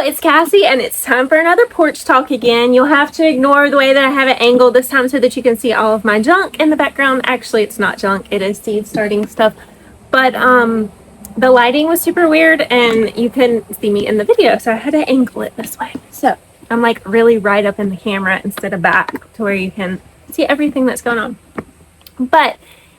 it's Cassie, and it's time for another porch talk again. You'll have to ignore the way that I have it angled this time so that you can see all of my junk in the background. Actually, it's not junk, it is seed starting stuff. But the lighting was super weird and you couldn't see me in the video, so I had to angle it this way. So I'm like really right up in the camera instead of back to where you can see everything that's going on. But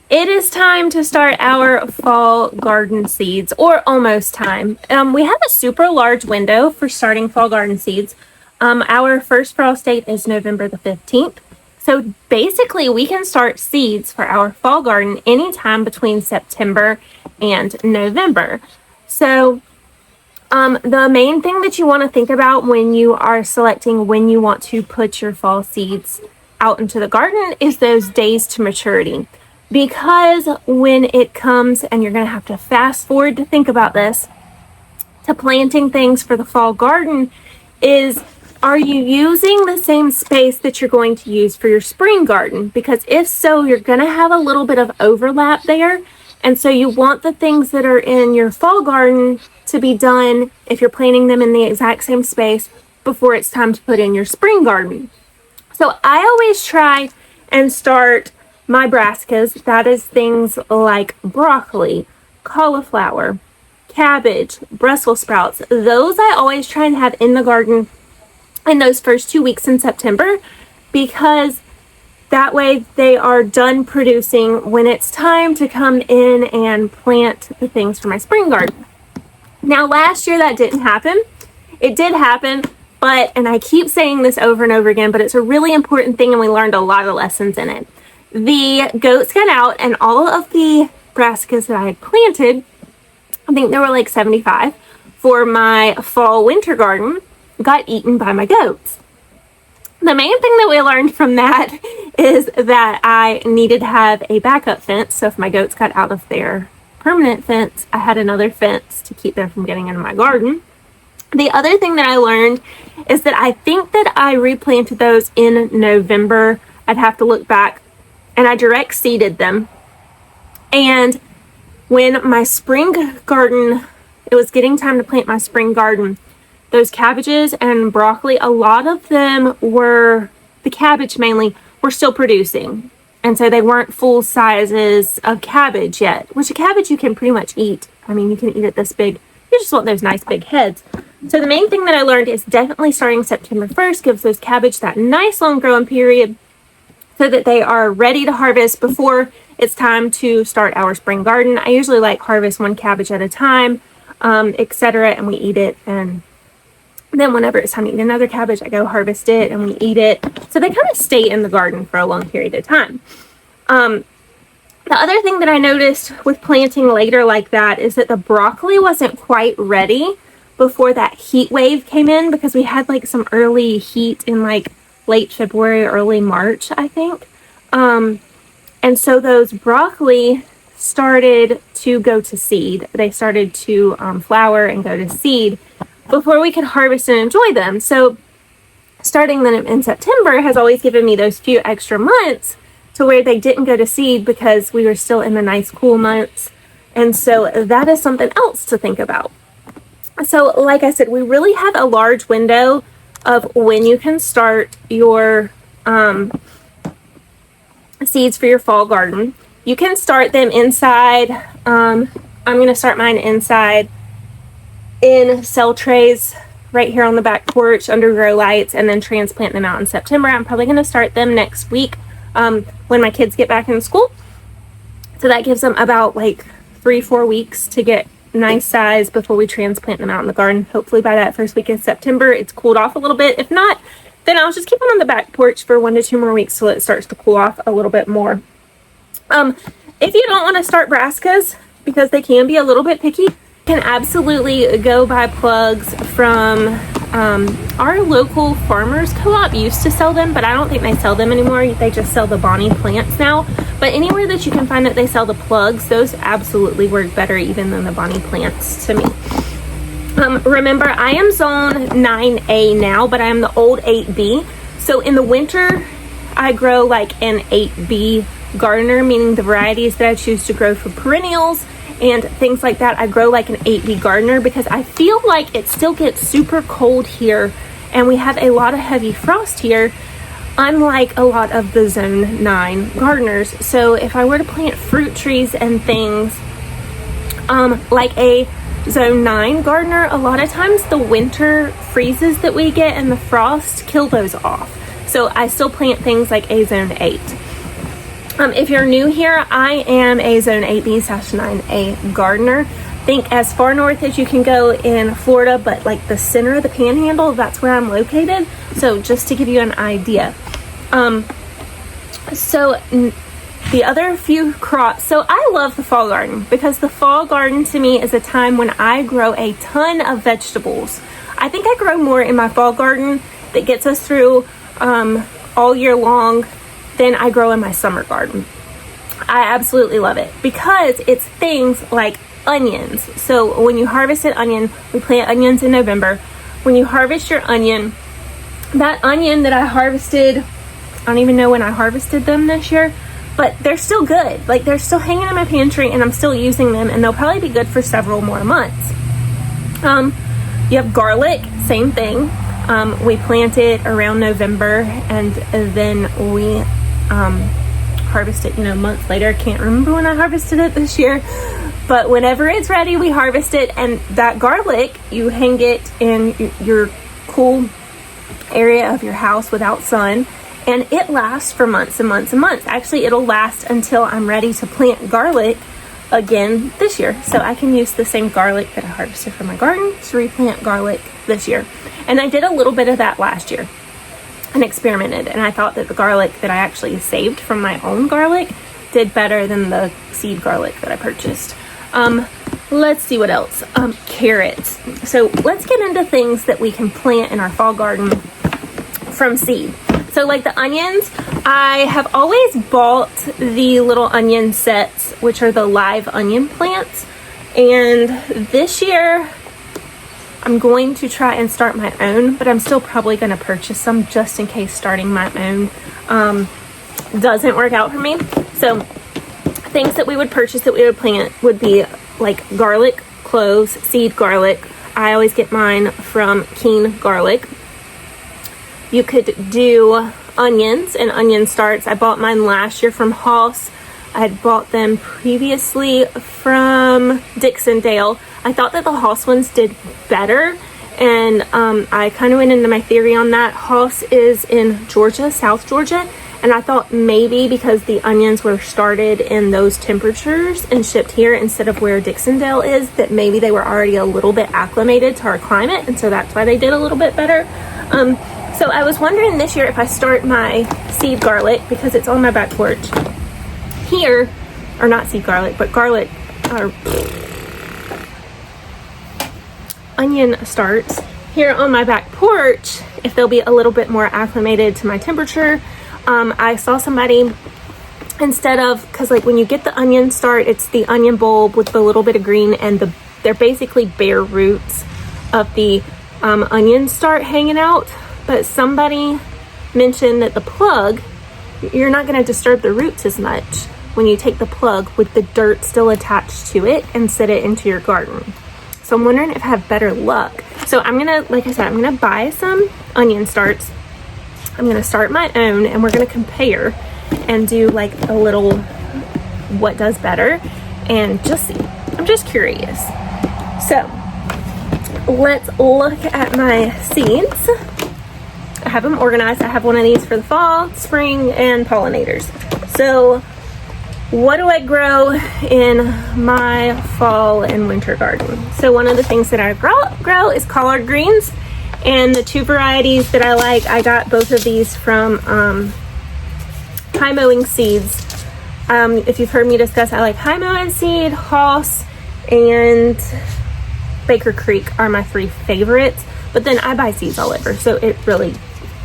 it is time to start our fall garden seeds, or almost time. We have a super large window for starting fall garden seeds. Our first frost date is November the 15th. So basically we can start seeds for our fall garden anytime between September and November. So the main thing that you want to think about when you are selecting when you want to put your fall seeds out into the garden is those days to maturity. Because when it comes, and you're going to have to fast forward to think about this, to planting things for the fall garden is, are you using the same space that you're going to use for your spring garden? Because if so, you're going to have a little bit of overlap there. And so you want the things that are in your fall garden to be done, if you're planting them in the exact same space, before it's time to put in your spring garden. So I always try and start my brassicas, that is things like broccoli, cauliflower, cabbage, Brussels sprouts. Those I always try and have in the garden in those first 2 weeks in September, because that way they are done producing when it's time to come in and plant the things for my spring garden. Now last year that didn't happen. It did happen, but, and I keep saying this over and over again, but it's a really important thing and we learned a lot of lessons in it. The goats got out and all of the brassicas that I had planted, I think there were like 75 for my fall winter garden, got eaten by my goats. The main thing that we learned from that is that I needed to have a backup fence. So if my goats got out of their permanent fence, I had another fence to keep them from getting into my garden. The other thing that I learned is that I think that I replanted those in November. I'd have to look back. And I direct seeded them. And when my spring garden, it was getting time to plant my spring garden, those cabbages and broccoli, a lot of them were, the cabbage mainly, were still producing. And so they weren't full sizes of cabbage yet, which a cabbage you can pretty much eat. I mean, you can eat it this big. You just want those nice big heads. So the main thing that I learned is definitely starting September 1st gives those cabbage that nice long growing period, so that they are ready to harvest before it's time to start our spring garden. I usually like harvest one cabbage at a time, etc., and we eat it. And then whenever it's time to eat another cabbage, I go harvest it and we eat it. So they kind of stay in the garden for a long period of time. The other thing that I noticed with planting later like that is that the broccoli wasn't quite ready before that heat wave came in, because we had like some early heat in like late February, early March, I think. And so those broccoli started to go to seed. They started to flower and go to seed before we could harvest and enjoy them. So starting them in September has always given me those few extra months to where they didn't go to seed because we were still in the nice cool months. And so that is something else to think about. So like I said, we really have a large window of when you can start your seeds for your fall garden. You can start them inside. I'm going to start mine inside in cell trays right here on the back porch under grow lights, and then transplant them out in September. I'm probably going to start them next week when my kids get back in school. So that gives them about like 3-4 weeks to get nice size before we transplant them out in the garden. Hopefully by that first week of September it's cooled off a little bit. If not, then I'll just keep them on the back porch for 1 to 2 more weeks till it starts to cool off a little bit more. If you don't want to start brassicas, because they can be a little bit picky, you can absolutely go buy plugs from our local farmers co-op. Used to sell them, but I don't think they sell them anymore. They just sell the Bonnie plants now. But anywhere that you can find that they sell the plugs, those absolutely work better even than the Bonnie plants to me. Remember, I am zone 9A now, but I am the old 8B. So in the winter, I grow like an 8B gardener, meaning the varieties that I choose to grow for perennials and things like that. I grow like an 8B gardener because I feel like it still gets super cold here and we have a lot of heavy frost here, unlike a lot of the Zone 9 gardeners. So if I were to plant fruit trees and things like a Zone 9 gardener, a lot of times the winter freezes that we get and the frost kill those off. So I still plant things like a Zone 8. If you're new here, I am a Zone 8B/9A gardener. Think as far north as you can go in Florida, but like the center of the panhandle, that's where I'm located. So just to give you an idea. The other few crops, so I love the fall garden because the fall garden to me is a time when I grow a ton of vegetables. I think I grow more in my fall garden that gets us through all year long than I grow in my summer garden. I absolutely love it because it's things like onions. So when you harvest an onion, we plant onions in November. When you harvest your onion, that onion that I harvested, I don't even know when I harvested them this year, but they're still good. Like they're still hanging in my pantry and I'm still using them and they'll probably be good for several more months. You have garlic, same thing. We plant it around November and then we harvest it, months later. I can't remember when I harvested it this year, but whenever it's ready, we harvest it. And that garlic, you hang it in your cool area of your house without sun, and it lasts for months and months and months. Actually, it'll last until I'm ready to plant garlic again this year. So I can use the same garlic that I harvested from my garden to replant garlic this year. And I did a little bit of that last year and experimented, and I thought that the garlic that I actually saved from my own garlic did better than the seed garlic that I purchased. Let's see what else. Carrots. So let's get into things that we can plant in our fall garden from seed. So like the onions, I have always bought the little onion sets, which are the live onion plants. And this year, I'm going to try and start my own, but I'm still probably going to purchase some just in case starting my own doesn't work out for me. So things that we would purchase that we would plant would be like garlic, cloves, seed garlic. I always get mine from Keen Garlic. You could do onions and onion starts. I bought mine last year from Hoss. I had bought them previously from Dixondale. I thought that the Hoss ones did better, and I kind of went into my theory on that. Hoss is in Georgia, South Georgia, and I thought maybe because the onions were started in those temperatures and shipped here instead of where Dixondale is, that maybe they were already a little bit acclimated to our climate, and so that's why they did a little bit better. So I was wondering this year if I start my seed garlic, because it's on my back porch here, or not seed garlic, but garlic, or onion starts here on my back porch, if they'll be a little bit more acclimated to my temperature. I saw somebody, instead of, because like when you get the onion start, it's the onion bulb with the little bit of green, and they're basically bare roots of the onion start hanging out. But somebody mentioned that the plug, you're not going to disturb the roots as much when you take the plug with the dirt still attached to it and set it into your garden. So I'm wondering if I have better luck. So I'm going to, like I said, I'm going to buy some onion starts. I'm going to start my own, and we're going to compare and do like a little what does better and just see. I'm just curious. So let's look at my seeds. I have them organized. I have one of these for the fall, spring, and pollinators. So what do I grow in my fall and winter garden? So one of the things that I grow is collard greens, and the two varieties that I like, I got both of these from High Mowing Seeds. If you've heard me discuss, I like High Mowing Seed, Hoss, and Baker Creek are my three favorites. But then I buy seeds all over, so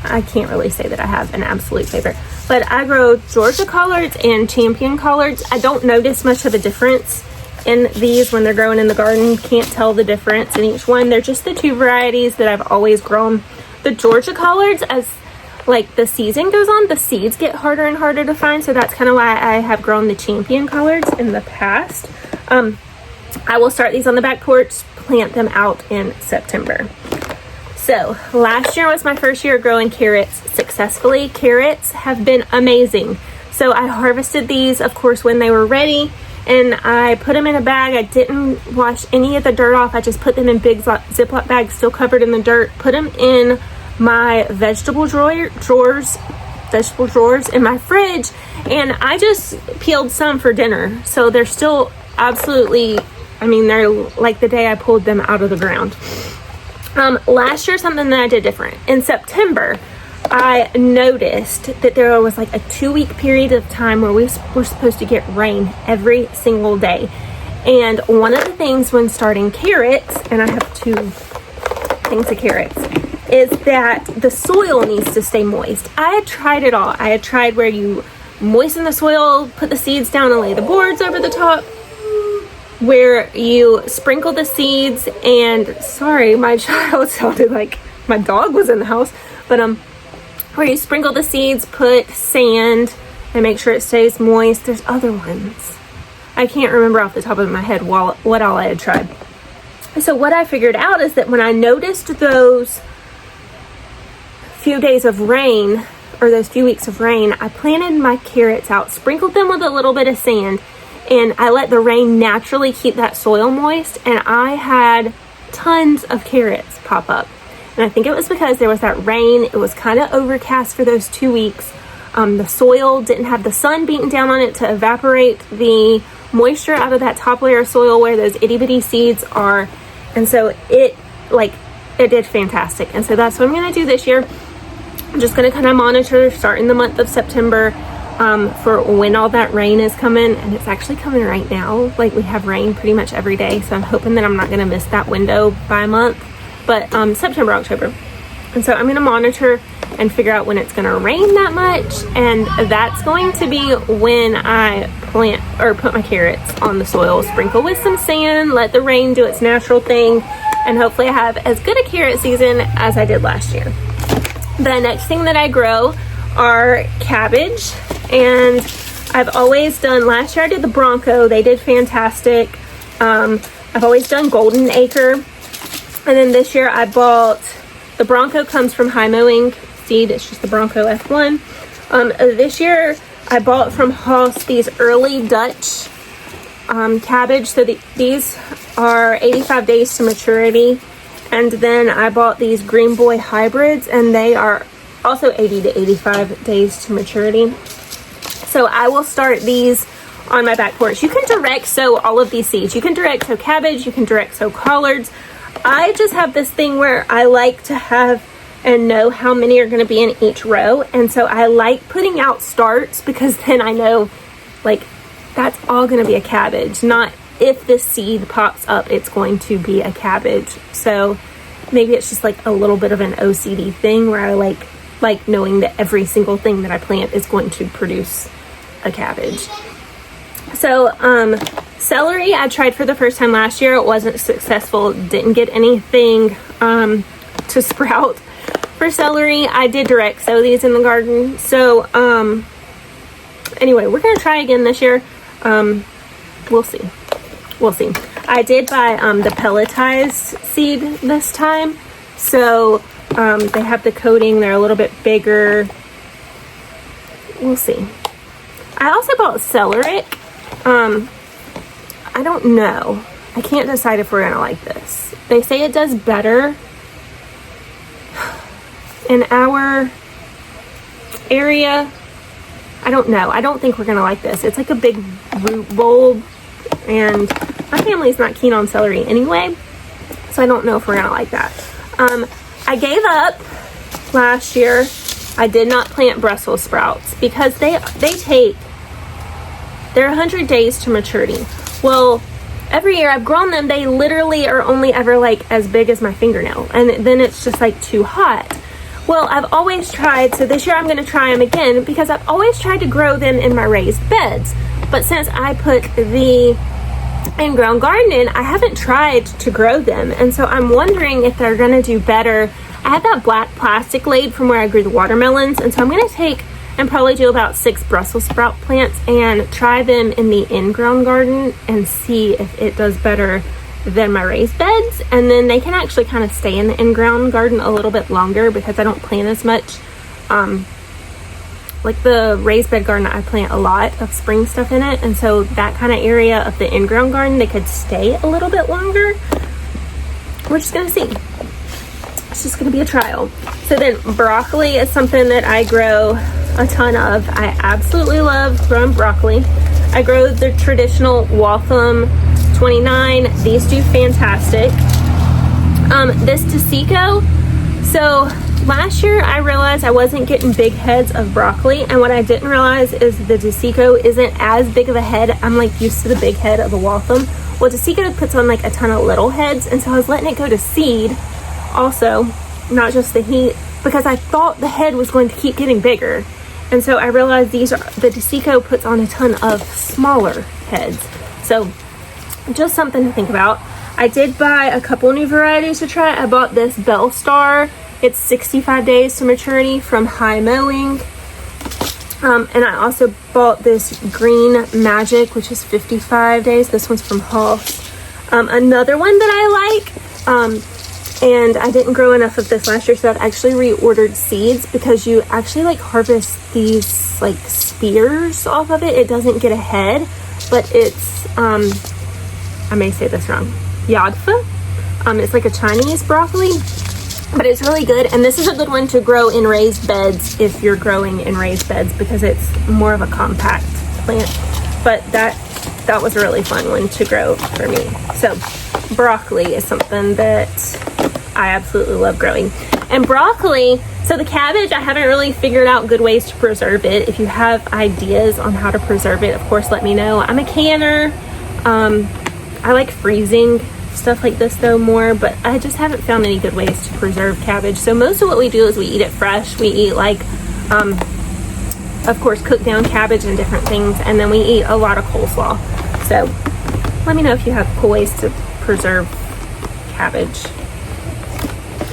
I can't really say that I have an absolute favorite. But I grow Georgia collards and champion collards. I don't notice much of a difference in these when they're growing in the garden. Can't tell the difference in each one. They're just the two varieties that I've always grown. The Georgia collards, as like the season goes on, the seeds get harder and harder to find. So that's kind of why I have grown the champion collards in the past. I will start these on the back porch, plant them out in September. So last year was my first year growing carrots successfully. Carrots have been amazing. So I harvested these, of course, when they were ready, and I put them in a bag. I didn't wash any of the dirt off. I just put them in big Ziploc bags, still covered in the dirt, put them in my vegetable drawers in my fridge, and I just peeled some for dinner. So they're still absolutely, I mean, they're like the day I pulled them out of the ground. Last year, something that I did different. In September, I noticed that there was like a 2-week period of time where we were supposed to get rain every single day. And one of the things when starting carrots, and I have 2 things of carrots, is that the soil needs to stay moist. I had tried it all. I had tried where you moisten the soil, put the seeds down and lay the boards over the top, where you sprinkle the seeds, and sorry, my child sounded like my dog was in the house, but where you sprinkle the seeds, put sand, and make sure it stays moist. There's other ones. I can't remember off the top of my head what all I had tried. So what I figured out is that when I noticed those few days of rain, or those few weeks of rain, I planted my carrots out, sprinkled them with a little bit of sand, and I let the rain naturally keep that soil moist, and I had tons of carrots pop up. And I think it was because there was that rain. It was kind of overcast for those 2 weeks. The soil didn't have the sun beating down on it to evaporate the moisture out of that top layer of soil where those itty bitty seeds are. And so it did fantastic. And so that's what I'm going to do this year. I'm just going to kind of monitor starting the month of September for when all that rain is coming. And it's actually coming right now. Like, we have rain pretty much every day. So I'm hoping that I'm not going to miss that window by a month. But September, October. And so I'm going to monitor and figure out when it's going to rain that much. And that's going to be when I plant or put my carrots on the soil. Sprinkle with some sand, let the rain do its natural thing. And hopefully I have as good a carrot season as I did last year. The next thing that I grow are cabbage. And I've always done, last year I did the Bronco. They did fantastic. I've always done Golden Acre. And then this year I bought, the Bronco comes from High Mowing seed. It's just the Bronco F1. This year I bought from Haas these early Dutch cabbage. So these are 85 days to maturity. And then I bought these Green Boy hybrids, and they are also 80 to 85 days to maturity. So I will start these on my back porch. You can direct sow all of these seeds. You can direct sow cabbage. You can direct sow collards. I just have this thing where I like to have and know how many are going to be in each row. And so I like putting out starts, because then I know, like, that's all going to be a cabbage. Not if this seed pops up, it's going to be a cabbage. So maybe it's just like a little bit of an OCD thing where I like knowing that every single thing that I plant is going to produce a cabbage. So, celery, I tried for the first time last year. It wasn't successful. Didn't get anything to sprout. For celery, I did direct sow these in the garden. So, anyway, we're going to try again this year. We'll see. I did buy the pelletized seed this time. So, they have the coating. They're a little bit bigger. We'll see. I also bought celery. I don't know. I can't decide if we're gonna like this. They say it does better in our area. I don't know. I don't think we're gonna like this. It's like a big root bulb, and my family's not keen on celery anyway, so I don't know if we're gonna like that. I gave up last year. I did not plant Brussels sprouts because they're 100 days to maturity. Well, every year I've grown them, they literally are only ever like as big as my fingernail, and then it's just like too hot. Well, I've always tried, so this year I'm going to try them again, because I've always tried to grow them in my raised beds. But since I put the in-ground garden in, I haven't tried to grow them, and so I'm wondering if they're going to do better. I had that black plastic laid from where I grew the watermelons, and so I'm going to take and probably do about 6 Brussels sprout plants and try them in the in-ground garden and see if it does better than my raised beds. And then they can actually kind of stay in the in-ground garden a little bit longer because I don't plant as much. Like the raised bed garden, I plant a lot of spring stuff in it, and so that kind of area of the in-ground garden, they could stay a little bit longer. We're just gonna see. It's just gonna be a trial. So then broccoli is something that I grow a ton of. I absolutely love growing broccoli. I grow the traditional Waltham 29. These do fantastic. This Desico, so last year I realized I wasn't getting big heads of broccoli, and what I didn't realize is the Desico isn't as big of a head. I'm like used to the big head of a Waltham. Well, Desico puts on like a ton of little heads, and so I was letting it go to seed also, not just the heat, because I thought the head was going to keep getting bigger. And so I realized the Desico puts on a ton of smaller heads. So just something to think about. I did buy a couple new varieties to try. I bought this Bell Star. It's 65 days to maturity from High Mowing. And I also bought this Green Magic, which is 55 days. This one's from Hoss. Another one that I like, and I didn't grow enough of this last year, so I've actually reordered seeds, because you actually like harvest these like spears off of it. It doesn't get a head, but it's, I may say this wrong, Yadfa. It's like a Chinese broccoli, but it's really good. And this is a good one to grow in raised beds if you're growing in raised beds, because it's more of a compact plant. But that was a really fun one to grow for me. So broccoli is something that I absolutely love growing. And broccoli, so the cabbage, I haven't really figured out good ways to preserve it. If you have ideas on how to preserve it, of course, let me know. I'm a canner. I like freezing stuff like this though more, but I just haven't found any good ways to preserve cabbage. So most of what we do is we eat it fresh. We eat like, of course, cooked down cabbage and different things, and then we eat a lot of coleslaw. So let me know if you have cool ways to preserve cabbage.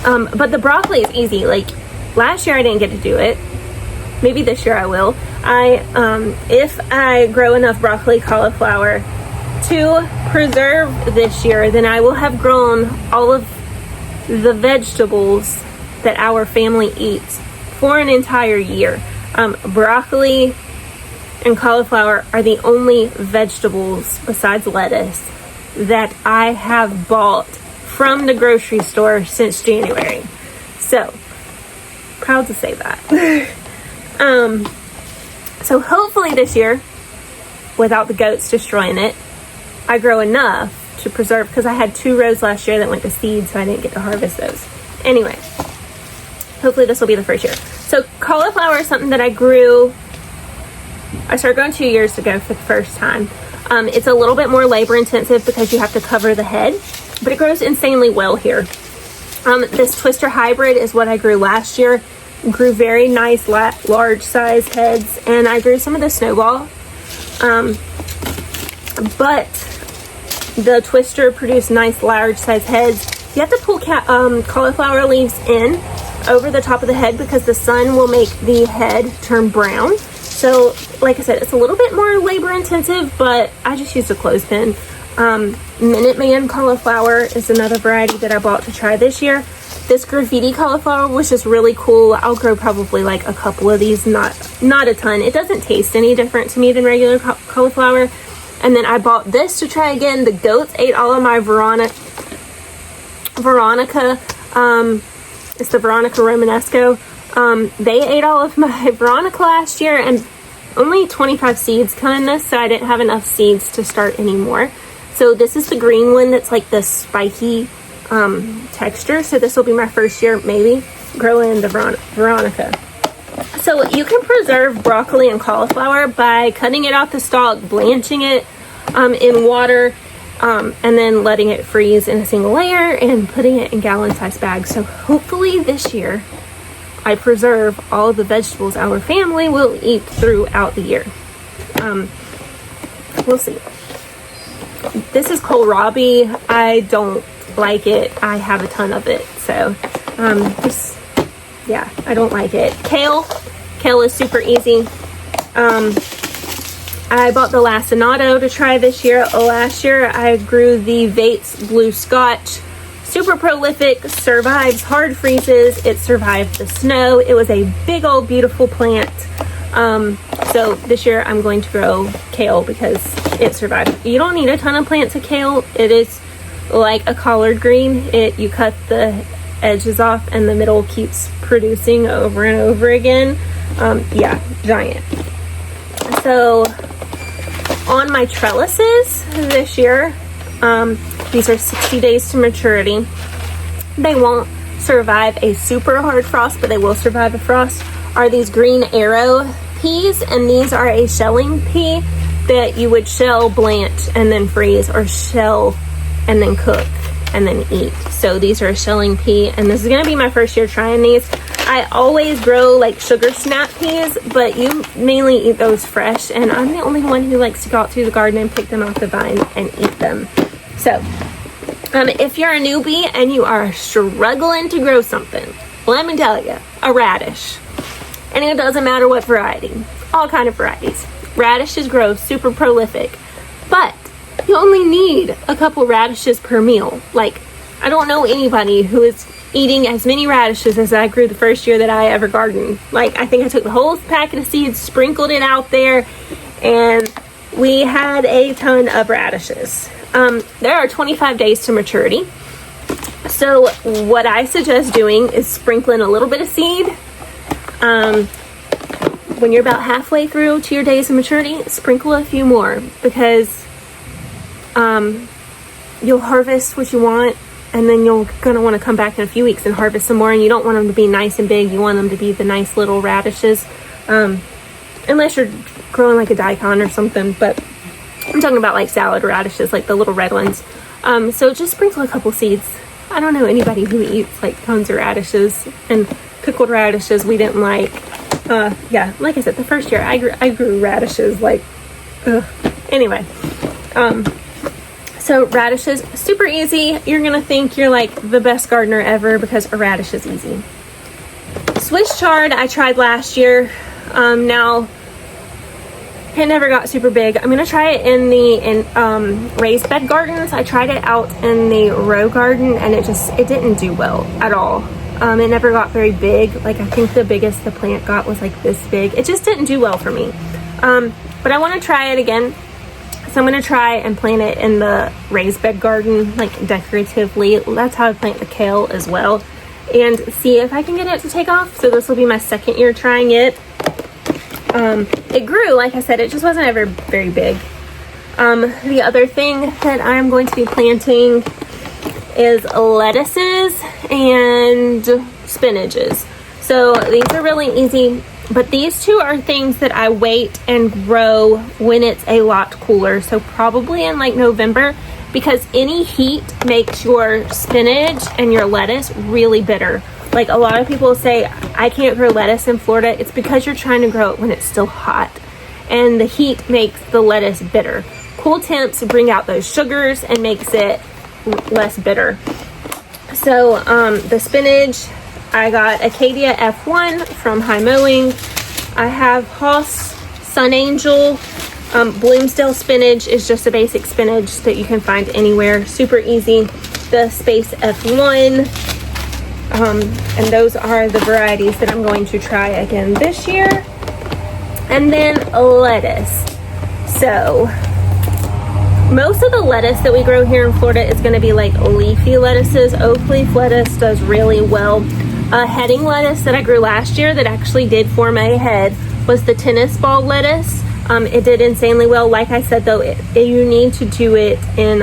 But the broccoli is easy. Like last year I didn't get to do it. Maybe this year I will. If I grow enough broccoli cauliflower to preserve this year, then I will have grown all of the vegetables that our family eats for an entire year. Broccoli and cauliflower are the only vegetables besides lettuce that I have bought from the grocery store since January. So proud to say that. So hopefully this year, without the goats destroying it, I grow enough to preserve, because I had 2 rows last year that went to seed, so I didn't get to harvest those. Anyway, hopefully this will be the first year. So cauliflower is something that I started growing 2 years ago for the first time. It's a little bit more labor intensive because you have to cover the head, but it grows insanely well here. This Twister hybrid is what I grew last year. Grew very nice large size heads, and I grew some of the snowball. But the Twister produced nice large size heads. You have to pull cauliflower leaves in over the top of the head, because the sun will make the head turn brown. So like I said, it's a little bit more labor intensive, but I just used a clothespin. Minuteman cauliflower is another variety that I bought to try this year. This graffiti cauliflower was just really cool. I'll grow probably like a couple of these, not a ton. It doesn't taste any different to me than regular cauliflower. And then I bought this to try again. The goats ate all of my Veronica. It's the Veronica Romanesco. They ate all of my Veronica last year, and only 25 seeds come in this, so I didn't have enough seeds to start anymore. So this is the green one that's like the spiky texture. So this will be my first year maybe growing the Veronica. So you can preserve broccoli and cauliflower by cutting it off the stalk, blanching it in water, and then letting it freeze in a single layer and putting it in gallon-sized bags. So hopefully this year I preserve all of the vegetables our family will eat throughout the year. We'll see. This is kohlrabi. I don't like it. I have a ton of it. So I don't like it. Kale Kale is super easy. I bought the lacinato to try this year. Last year I grew the Vates Blue Scotch. Super prolific, survives hard freezes. It survived the snow. It was a big old beautiful plant. So this year I'm going to grow kale because it survived. You don't need a ton of plants of kale. It is like a collard green. You cut the edges off and the middle keeps producing over and over again. Yeah, giant. So on my trellises this year, these are 60 days to maturity. They won't survive a super hard frost, but they will survive a frost, are these green arrow peas, and these are a shelling pea that you would shell, blanch, and then freeze, or shell and then cook and then eat. So these are a shelling pea, and this is gonna be my first year trying these. I always grow like sugar snap peas, but you mainly eat those fresh, and I'm the only one who likes to go out through the garden and pick them off the vine and eat them. So if you're a newbie and you are struggling to grow something, let me tell you, a radish. And it doesn't matter what variety, all kind of varieties. Radishes grow super prolific, but you only need a couple radishes per meal. Like, I don't know anybody who is eating as many radishes as I grew the first year that I ever gardened. Like, I think I took the whole packet of seeds, sprinkled it out there, and we had a ton of radishes. There are 25 days to maturity. So what I suggest doing is sprinkling a little bit of seed. When you're about halfway through to your days of maturity, sprinkle a few more, because you'll harvest what you want, and then you're gonna want to come back in a few weeks and harvest some more, and you don't want them to be nice and big. You want them to be the nice little radishes, unless you're growing like a daikon or something, but I'm talking about like salad radishes, like the little red ones. So just sprinkle a couple seeds. I don't know anybody who eats like tons of radishes, and pickled radishes we didn't like. Yeah, like I said, the first year I grew radishes like, anyway. So radishes, super easy. You're gonna think you're like the best gardener ever because a radish is easy. Swiss chard I tried last year. Now it never got super big. I'm gonna try it in the raised bed gardens. I tried it out in the row garden, and it didn't do well at all. It never got very big. Like, I think the biggest the plant got was like this big. It just didn't do well for me. But I want to try it again. So I'm going to try and plant it in the raised bed garden, like decoratively. That's how I plant the kale as well. And see if I can get it to take off. So this will be my second year trying it. It grew, like I said, it just wasn't ever very big. The other thing that I'm going to be planting is lettuces and spinaches. So these are really easy, but these two are things that I wait and grow when it's a lot cooler. So probably in like November, because any heat makes your spinach and your lettuce really bitter. Like, a lot of people say, I can't grow lettuce in Florida. It's because you're trying to grow it when it's still hot, and the heat makes the lettuce bitter. Cool temps bring out those sugars and makes it less bitter. So the spinach, I got Acadia F1 from High Mowing. I have Haas Sun Angel. Bloomsdale spinach is just a basic spinach that you can find anywhere, super easy. The Space F1, and those are the varieties that I'm going to try again this year. And then lettuce. So most of the lettuce that we grow here in Florida is going to be like leafy lettuces. Oak leaf lettuce does really well. Heading lettuce that I grew last year that actually did form a head was the tennis ball lettuce. It did insanely well. Like I said, though, you need to do it in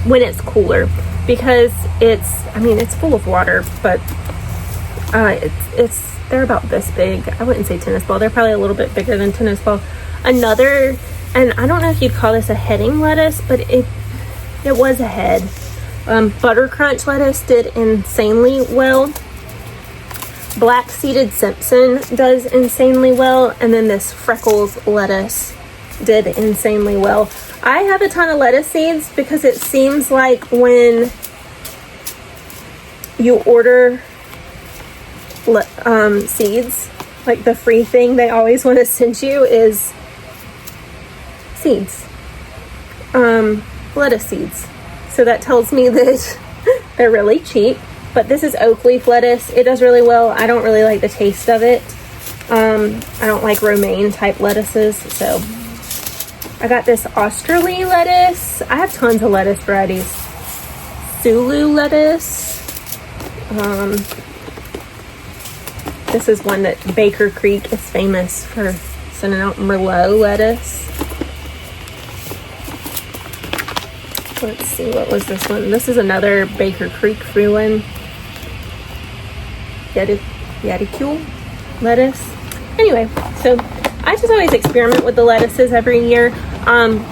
when it's cooler, because it's full of water, but they're about this big. I wouldn't say tennis ball. They're probably a little bit bigger than tennis ball. Another, and I don't know if you'd call this a heading lettuce, but it was a head. Butter crunch lettuce did insanely well. Black seeded Simpson does insanely well, and then this freckles lettuce did insanely well. I have a ton of lettuce seeds because it seems like when you order seeds, like the free thing they always want to send you is seeds, lettuce seeds. So that tells me that they're really cheap. But this is oak leaf lettuce. It does really well. I don't really like the taste of it. I don't like romaine type lettuces. So I got this Australia lettuce. I have tons of lettuce varieties. Sulu lettuce. This is one that Baker Creek is famous for sending out. Merlot lettuce. Let's see, what was this one? This is another Baker Creek free one. Artichoke lettuce. Anyway, so I just always experiment with the lettuces every year. I'm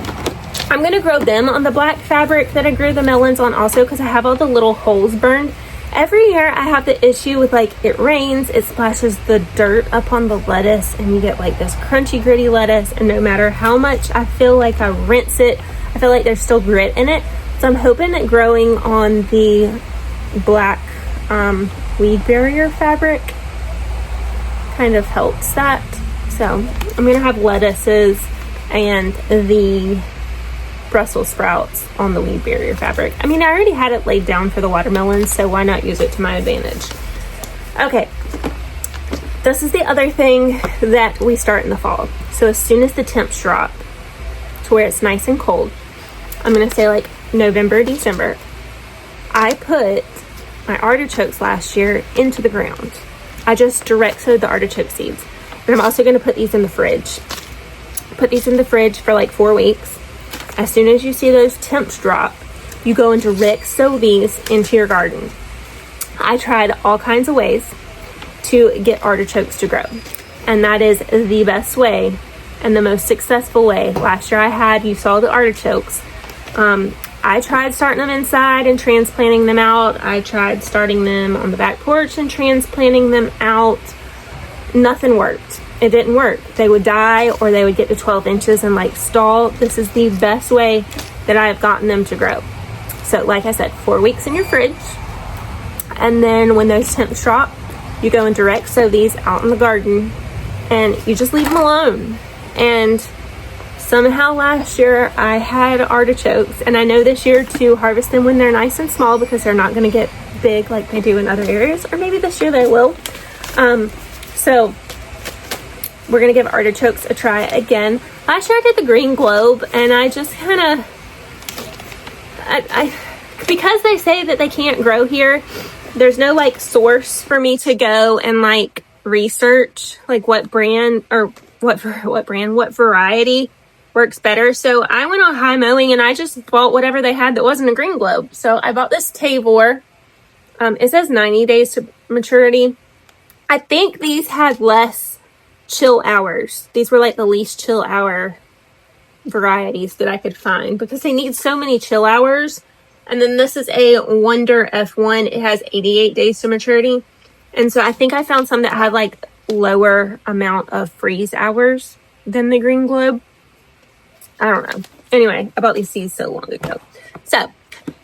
gonna grow them on the black fabric that I grew the melons on also, because I have all the little holes burned. Every year I have the issue with, like, it rains, it splashes the dirt up on the lettuce, and you get like this crunchy gritty lettuce, and no matter how much I feel like I rinse it, I feel like there's still grit in it. So I'm hoping that growing on the black weed barrier fabric kind of helps that. So I'm gonna have lettuces and the Brussels sprouts on the weed barrier fabric. I mean, I already had it laid down for the watermelons, so why not use it to my advantage? Okay, this is the other thing that we start in the fall. So as soon as the temps drop to where it's nice and cold, I'm gonna say like November, December, I put my artichokes last year into the ground. I just direct sowed the artichoke seeds. And I'm also gonna put these in the fridge. Put these in the fridge for like 4 weeks. As soon as you see those temps drop, you go and direct sow these into your garden. I tried all kinds of ways to get artichokes to grow, and that is the best way and the most successful way. Last year you saw the artichokes. I tried starting them inside and transplanting them out. I tried starting them on the back porch and transplanting them out. Nothing worked. It didn't work. They would die, or they would get to 12 inches and like stall. This is the best way that I have gotten them to grow. So like I said, 4 weeks in your fridge. And then when those temps drop, you go and direct sow these out in the garden, and you just leave them alone. And somehow last year I had artichokes, and I know this year to harvest them when they're nice and small, because they're not going to get big like they do in other areas, or maybe this year they will. So we're going to give artichokes a try again. Last year I did the green globe, and I just kind of, because they say that they can't grow here, there's no like source for me to go and like research like what brand or what variety works better. So I went on high mowing, and I just bought whatever they had that wasn't a green globe. So I bought this Tavor. It says 90 days to maturity. I think these had less chill hours. These were like the least chill hour varieties that I could find, because they need so many chill hours. And then this is a Wonder F1. It has 88 days to maturity. And so I think I found some that had like lower amount of freeze hours than the green globe. I don't know. Anyway, I bought these seeds so long ago. So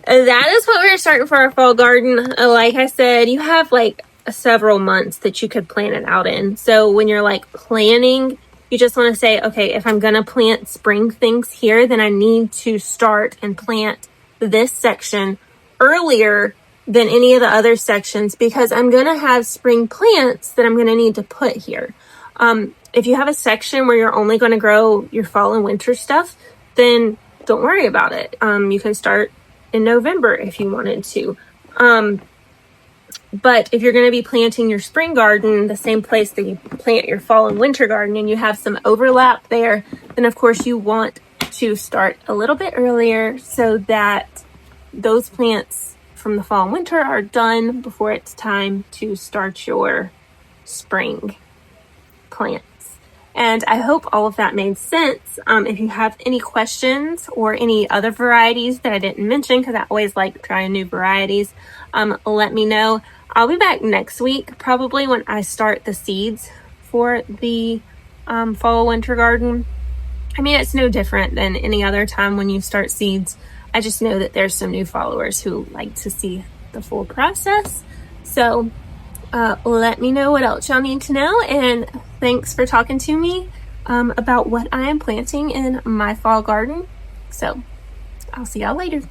that is what we're starting for our fall garden. Like I said, you have like several months that you could plant it out in. So when you're like planning, you just want to say, okay, if I'm going to plant spring things here, then I need to start and plant this section earlier than any of the other sections, because I'm going to have spring plants that I'm going to need to put here. If you have a section where you're only going to grow your fall and winter stuff, then don't worry about it. You can start in November if you wanted to. But if you're going to be planting your spring garden, the same place that you plant your fall and winter garden, and you have some overlap there, then of course you want to start a little bit earlier so that those plants from the fall and winter are done before it's time to start your spring plants. And I hope all of that made sense. If you have any questions or any other varieties that I didn't mention, because I always like trying new varieties, let me know. I'll be back next week, probably when I start the seeds for the fall winter garden. I mean, it's no different than any other time when you start seeds. I just know that there's some new followers who like to see the full process. So let me know what else y'all need to know, and thanks for talking to me about what I am planting in my fall garden. So I'll see y'all later.